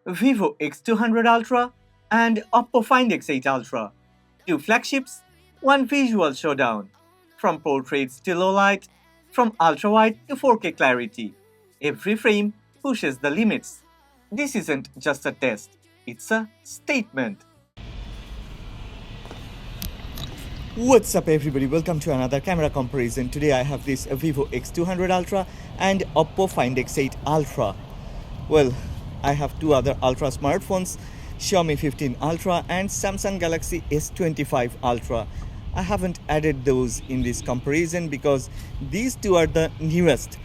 Vivo X200 Ultra and Oppo Find X8 Ultra. Two flagships, one visual showdown. From portraits to low light, from ultra-wide to 4K clarity. Every frame pushes the limits. This isn't just a test, it's a statement. What's up everybody, welcome to another camera comparison. Today I have this Vivo X200 Ultra and Oppo Find X8 Ultra. Well, I have two other Ultra smartphones, Xiaomi 15 Ultra and Samsung Galaxy S25 Ultra. I haven't added those in this comparison because these two are the newest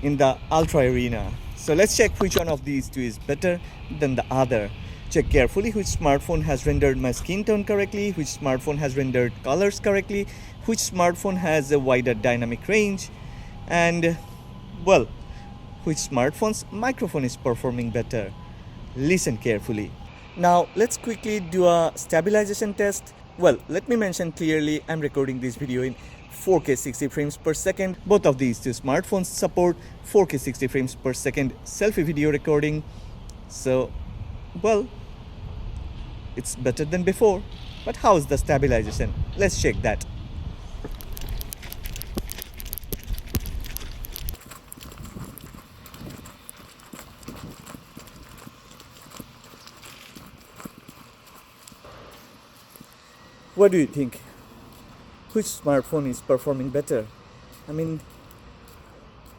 in the Ultra arena. So let's check which one of these two is better than the other. Check carefully which smartphone has rendered my skin tone correctly, which smartphone has rendered colors correctly, which smartphone has a wider dynamic range, and well, which smartphone's microphone is performing better. Listen carefully. Now let's quickly do a stabilization test. Well, let me mention clearly, I'm recording this video in 4K 60 frames per second. Both of these two smartphones support 4K 60 frames per second selfie video recording. So, well, it's better than before. But how is the stabilization? Let's check that. What do you think? Which smartphone is performing better? I mean,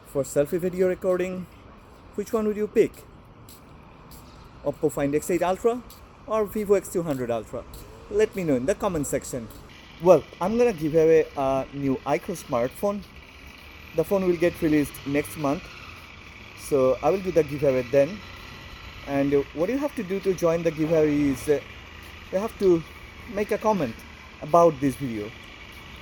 for selfie video recording, which one would you pick? Oppo Find X8 Ultra or Vivo X200 Ultra? Let me know in the comment section. Well, I'm gonna give away a new iQOO smartphone. The phone will get released next month, so I will do the giveaway then. And what you have to do to join the giveaway is you have to make a comment about this video.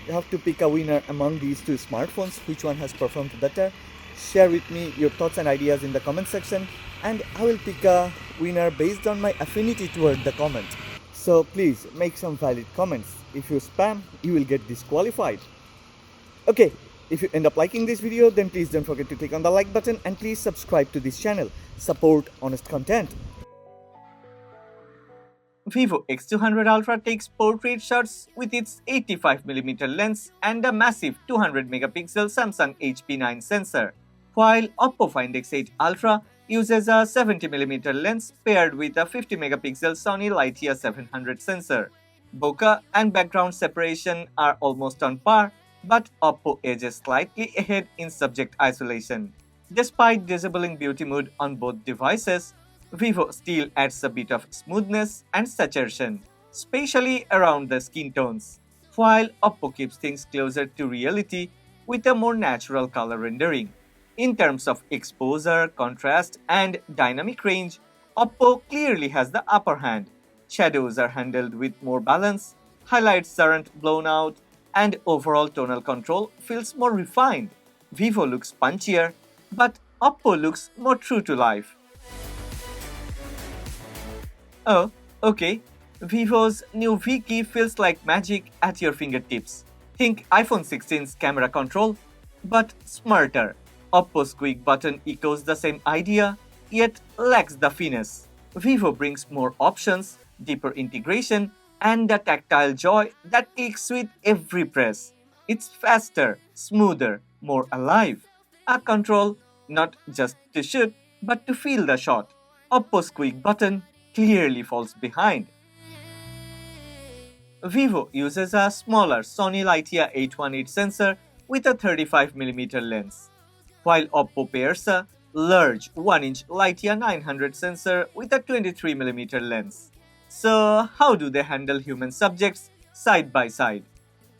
You have to pick a winner among these two smartphones, which one has performed better. Share with me your thoughts and ideas in the comment section, and I will pick a winner based on my affinity toward the comment. So please make some valid comments. If you spam, you will get disqualified. Okay, if you end up liking this video, then please don't forget to click on the like button and please subscribe to this channel. Support honest content. Vivo X200 Ultra takes portrait shots with its 85mm lens and a massive 200MP Samsung HP9 sensor, while Oppo Find X8 Ultra uses a 70mm lens paired with a 50MP Sony Lightyear 700 sensor. Bokeh and background separation are almost on par, but Oppo edges slightly ahead in subject isolation. Despite disabling beauty mode on both devices, Vivo still adds a bit of smoothness and saturation, especially around the skin tones, while Oppo keeps things closer to reality with a more natural color rendering. In terms of exposure, contrast, and dynamic range, Oppo clearly has the upper hand. Shadows are handled with more balance, highlights aren't blown out, and overall tonal control feels more refined. Vivo looks punchier, but Oppo looks more true to life. Oh, okay. Vivo's new V key feels like magic at your fingertips. Think iPhone 16's camera control, but smarter. Oppo's quick button echoes the same idea, yet lacks the finesse. Vivo brings more options, deeper integration, and the tactile joy that clicks with every press. It's faster, smoother, more alive. A control not just to shoot, but to feel the shot. Oppo's quick button clearly falls behind. Vivo uses a smaller Sony Lightyear 818 sensor with a 35mm lens, while Oppo pairs a large 1-inch Lightyear 900 sensor with a 23mm lens. So how do they handle human subjects side by side?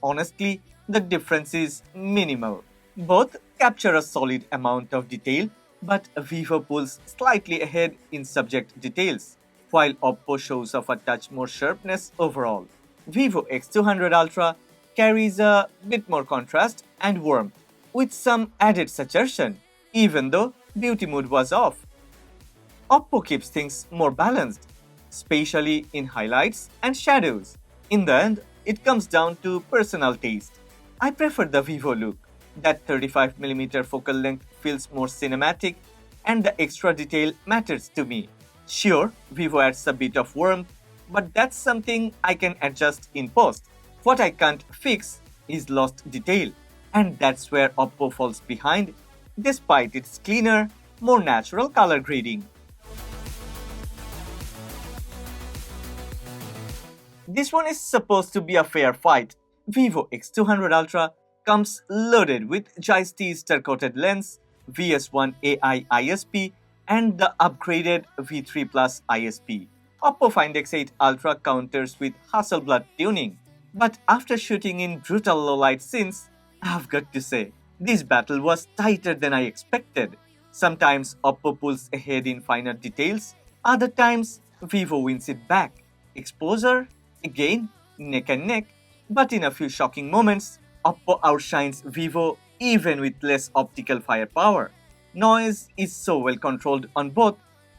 Honestly, the difference is minimal. Both capture a solid amount of detail, but Vivo pulls slightly ahead in subject details, while Oppo shows off a touch more sharpness overall. Vivo X200 Ultra carries a bit more contrast and warmth, with some added saturation, even though beauty mode was off. Oppo keeps things more balanced, especially in highlights and shadows. In the end, it comes down to personal taste. I prefer the Vivo look. That 35mm focal length feels more cinematic, and the extra detail matters to me. Sure, Vivo adds a bit of warmth, but that's something I can adjust in post. What I can't fix is lost detail, and that's where Oppo falls behind, despite its cleaner, more natural color grading. This one is supposed to be a fair fight. Vivo X200 Ultra comes loaded with Geisty star-coated lens, VS1 AI ISP, and the upgraded V3 Plus ISP. Oppo Find X8 Ultra counters with Hasselblad tuning. But after shooting in brutal low-light scenes, I've got to say, this battle was tighter than I expected. Sometimes Oppo pulls ahead in finer details, other times Vivo wins it back. Exposure? Again, neck and neck, but in a few shocking moments, Oppo outshines Vivo even with less optical firepower. Noise is so well controlled on both,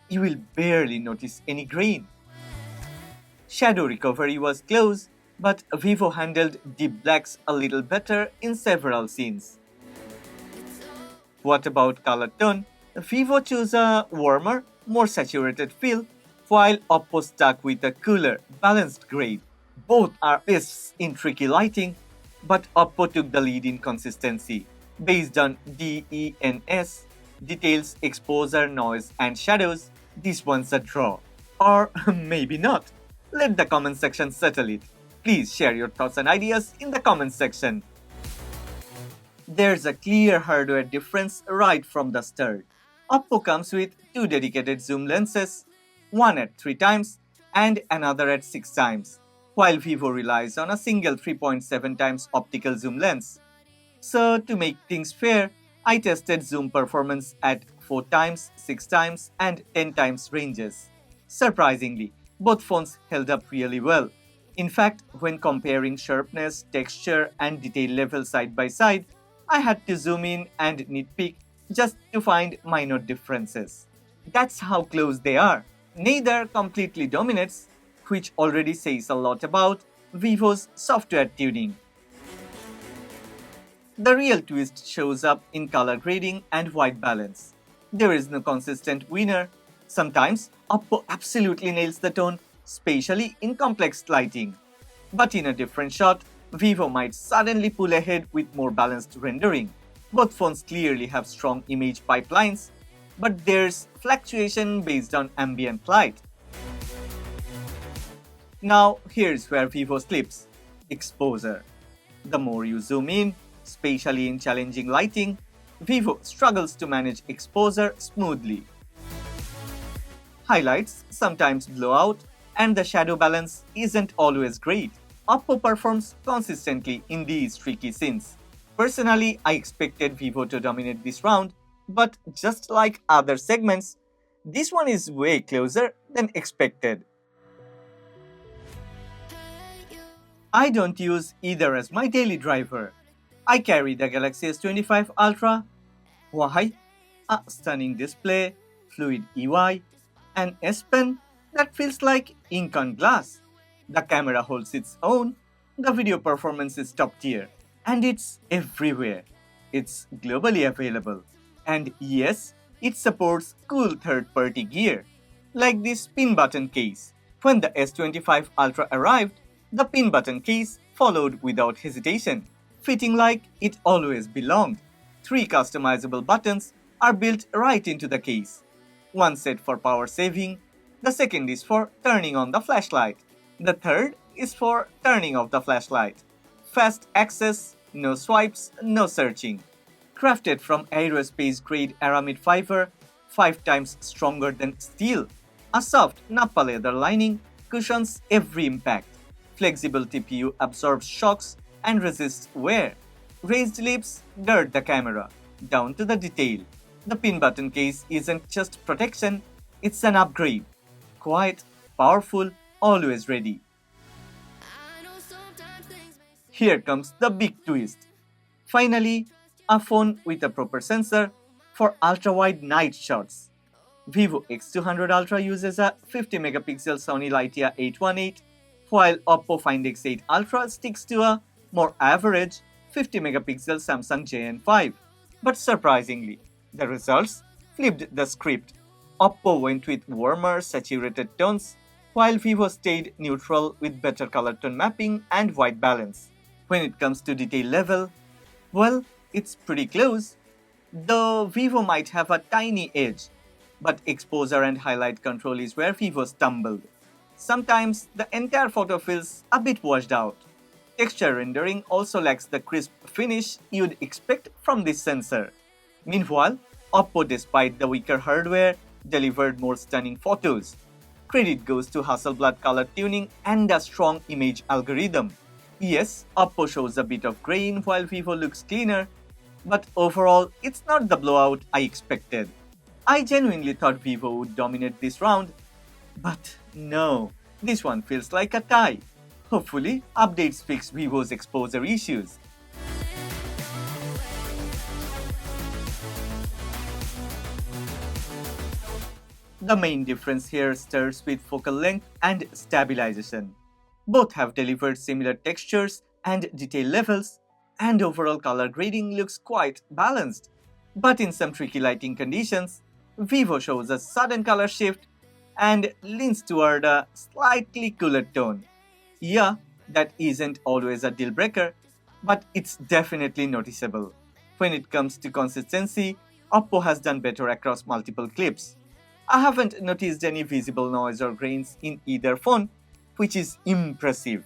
you will barely notice any grain. Shadow recovery was close, but Vivo handled deep blacks a little better in several scenes. What about color tone? Vivo chose a warmer, more saturated feel, while Oppo stuck with a cooler, balanced grade. Both are beasts in tricky lighting, but Oppo took the lead in consistency. Based on DENS, details, exposure, noise, and shadows, this one's a draw. Or maybe not. Let the comment section settle it. Please share your thoughts and ideas in the comment section. There's a clear hardware difference right from the start. Oppo comes with two dedicated zoom lenses, one at 3 times and another at 6 times, while Vivo relies on a single 3.7 times optical zoom lens. So to make things fair, I tested zoom performance at 4 times, 6 times and 10 times ranges. Surprisingly, both phones held up really well. In fact, when comparing sharpness, texture and detail level side by side, I had to zoom in and nitpick just to find minor differences. That's how close they are. Neither completely dominates, which already says a lot about Vivo's software tuning. The real twist shows up in color grading and white balance. There is no consistent winner. Sometimes Oppo absolutely nails the tone, especially in complex lighting. But in a different shot, Vivo might suddenly pull ahead with more balanced rendering. Both phones clearly have strong image pipelines, but there's fluctuation based on ambient light. Now here's where Vivo slips. Exposure. The more you zoom in, especially in challenging lighting, Vivo struggles to manage exposure smoothly. Highlights sometimes blow out, and the shadow balance isn't always great. Oppo performs consistently in these tricky scenes. Personally, I expected Vivo to dominate this round, but just like other segments, this one is way closer than expected. I don't use either as my daily driver. I carry the Galaxy S25 Ultra. Why? A stunning display, fluid UI, an S Pen that feels like ink on glass. The camera holds its own, the video performance is top tier, and it's everywhere. It's globally available. And yes, it supports cool third-party gear, like this PinButton case. When the S25 Ultra arrived, the PinButton case followed without hesitation, fitting like it always belonged. 3 customizable buttons are built right into the case. One set for power saving, the second is for turning on the flashlight, the third is for turning off the flashlight. Fast access, no swipes, no searching. Crafted from aerospace grade aramid fiber, 5 times stronger than steel. A soft nappa leather lining cushions every impact. Flexible TPU absorbs shocks and resists wear. Raised lips guard the camera, down to the detail. The PinButton case isn't just protection, it's an upgrade. Quiet, powerful, always ready. Here comes the big twist. Finally, a phone with a proper sensor for ultra-wide night shots. Vivo X200 Ultra uses a 50 megapixel Sony Lightia 818, while Oppo Find X8 Ultra sticks to a more average 50 megapixel Samsung JN5. But surprisingly, the results flipped the script. Oppo went with warmer, saturated tones, while Vivo stayed neutral with better color tone mapping and white balance. When it comes to detail level, well, it's pretty close. Though Vivo might have a tiny edge, but exposure and highlight control is where Vivo stumbled. Sometimes the entire photo feels a bit washed out. Texture rendering also lacks the crisp finish you'd expect from this sensor. Meanwhile, Oppo, despite the weaker hardware, delivered more stunning photos. Credit goes to Hasselblad color tuning and a strong image algorithm. Yes, Oppo shows a bit of grain while Vivo looks cleaner, but overall, it's not the blowout I expected. I genuinely thought Vivo would dominate this round, but no, this one feels like a tie. Hopefully, updates fix Vivo's exposure issues. The main difference here starts with focal length and stabilization. Both have delivered similar textures and detail levels, and overall color grading looks quite balanced. But in some tricky lighting conditions, Vivo shows a sudden color shift and leans toward a slightly cooler tone. Yeah, that isn't always a deal breaker, but it's definitely noticeable. When it comes to consistency, Oppo has done better across multiple clips. I haven't noticed any visible noise or grains in either phone, which is impressive.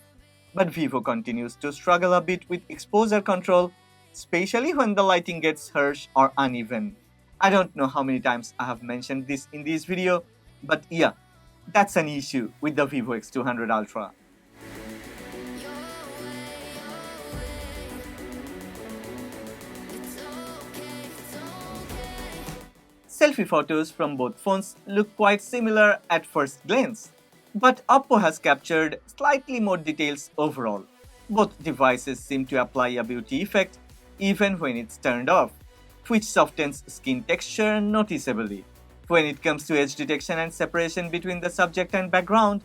But Vivo continues to struggle a bit with exposure control, especially when the lighting gets harsh or uneven. I don't know how many times I have mentioned this in this video, but yeah, that's an issue with the Vivo X200 Ultra. Selfie photos from both phones look quite similar at first glance, but Oppo has captured slightly more details overall. Both devices seem to apply a beauty effect even when it's turned off, which softens skin texture noticeably. When it comes to edge detection and separation between the subject and background,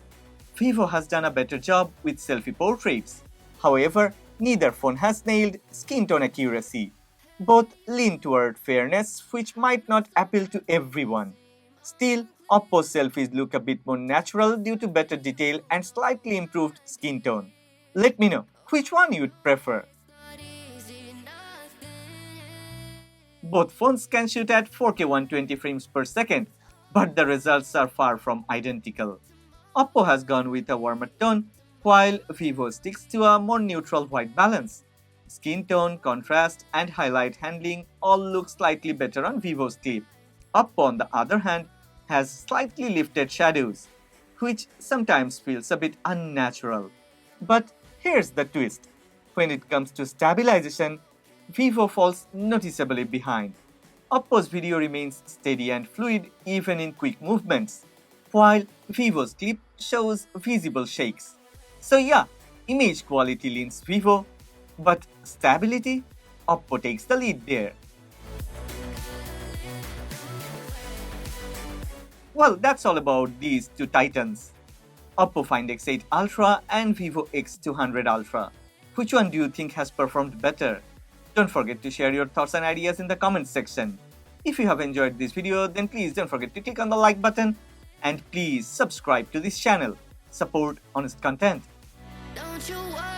Vivo has done a better job with selfie portraits. However, neither phone has nailed skin tone accuracy. Both lean toward fairness, which might not appeal to everyone. Still, Oppo's selfies look a bit more natural due to better detail and slightly improved skin tone. Let me know which one you'd prefer. Both phones can shoot at 4K 120 frames per second, but the results are far from identical. Oppo has gone with a warmer tone, while Vivo sticks to a more neutral white balance. Skin tone, contrast, and highlight handling all look slightly better on Vivo's clip. Oppo, on the other hand, has slightly lifted shadows, which sometimes feels a bit unnatural. But here's the twist. When it comes to stabilization, Vivo falls noticeably behind. Oppo's video remains steady and fluid even in quick movements, while Vivo's clip shows visible shakes. So yeah, image quality leans Vivo, but stability? Oppo takes the lead there. Well, that's all about these two titans. Oppo Find X8 Ultra and Vivo X200 Ultra. Which one do you think has performed better? Don't forget to share your thoughts and ideas in the comments section. If you have enjoyed this video, then please don't forget to click on the like button and please subscribe to this channel. Support honest content. Don't you worry.